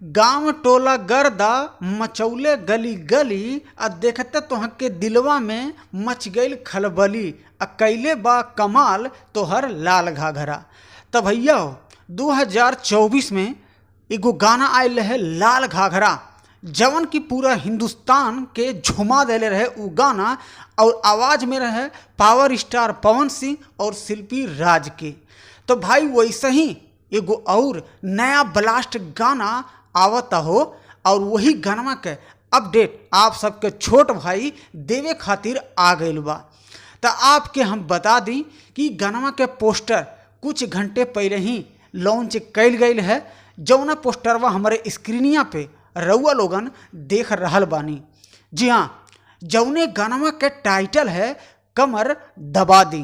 गांव टोला गर्दा मचौले गली गली आ देखते तोहके दिलवा में मच गईल खलबली आ कैले बा कमाल तोहर लाल घाघरा। तब भैया 2024 में एगो गाना आयल रहे लाल घाघरा, जवन की पूरा हिंदुस्तान के झुमा देले रहे उ गाना, और आवाज़ में रहे पावर स्टार पवन सिंह और शिल्पी राज के। तो भाई वैसे ही एगो और नया ब्लास्ट गाना आवता हो, और वही गाना के अपडेट आप सबके छोट भाई देवे खातिर आ गइल बा। तो आपके हम बता दी कि गाना के पोस्टर कुछ घंटे पहले ही लॉन्च कैल गई है, जौना पोस्टरवा हमारे स्क्रीनिया पे रउआ लोगन देख रहल बानी। जी हाँ, जौने गाना के टाइटल है कमर दबा दी।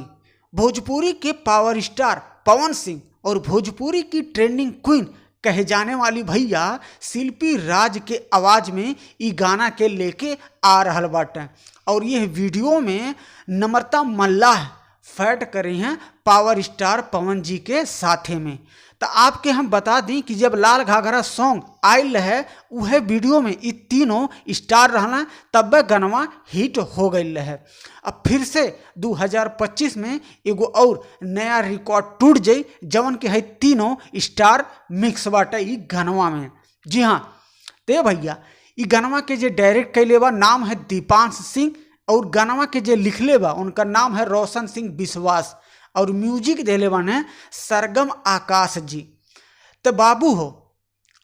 भोजपुरी के पावर स्टार पवन सिंह और भोजपुरी की ट्रेंडिंग क्वीन कहे जाने वाली भैया शिल्पी राज के आवाज़ में ई गाना के लेके आ रहल बाटे, और यह वीडियो में नम्रता मल्लाह फैट करी हैं पावर स्टार पवन जी के साथे में। तो आपके हम बता दी कि जब लाल घाघरा सॉन्ग आयल है वह वीडियो में ये तीनों स्टार रहना, तब गाना हिट हो गई है। अब फिर से 2025 में एगो और नया रिकॉर्ड टूट जाई, जवन के है तीनों स्टार मिक्स बाटे ई गाना में। जी हाँ, ते भैया ई गाना के जे डायरेक्ट कैले बा नाम है दीपांश सिंह, और गाना के जे लिखले बा उनका नाम है रोशन सिंह विश्वास, और म्यूजिक देले बाने सरगम आकाश जी। तो बाबू हो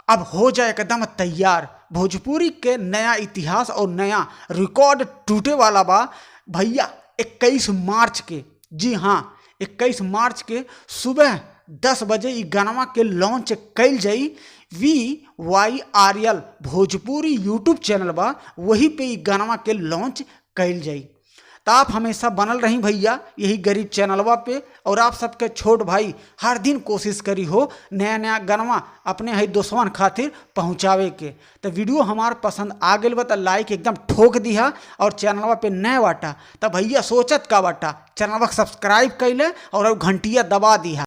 अब हो जाए एकदम तैयार, भोजपुरी के नया इतिहास और नया रिकॉर्ड टूटे वाला बा भैया 21 मार्च के। जी हाँ, 21 मार्च के सुबह 10 बजे ई गाना के लॉन्च कैल जाई। VYRL भोजपुरी यूट्यूब चैनल बा, वही पे ई गाना के लॉन्च कैल जाई। तो आप हमेशा बनल रही भैया यही गरीब चैनलवा पे, और आप सबके छोट भाई हर दिन कोशिश करी हो नया नया गाना अपने है दोस्तवन खातिर पहुँचावे के। तो वीडियो हमार पसंद आ गई बा तो लाइक एकदम ठोक दिया, और चैनलवा पे नए बाटा तो भैया सोचत का बाटा चैनलवा सब्सक्राइब कैले और घंटिया दबा दिया।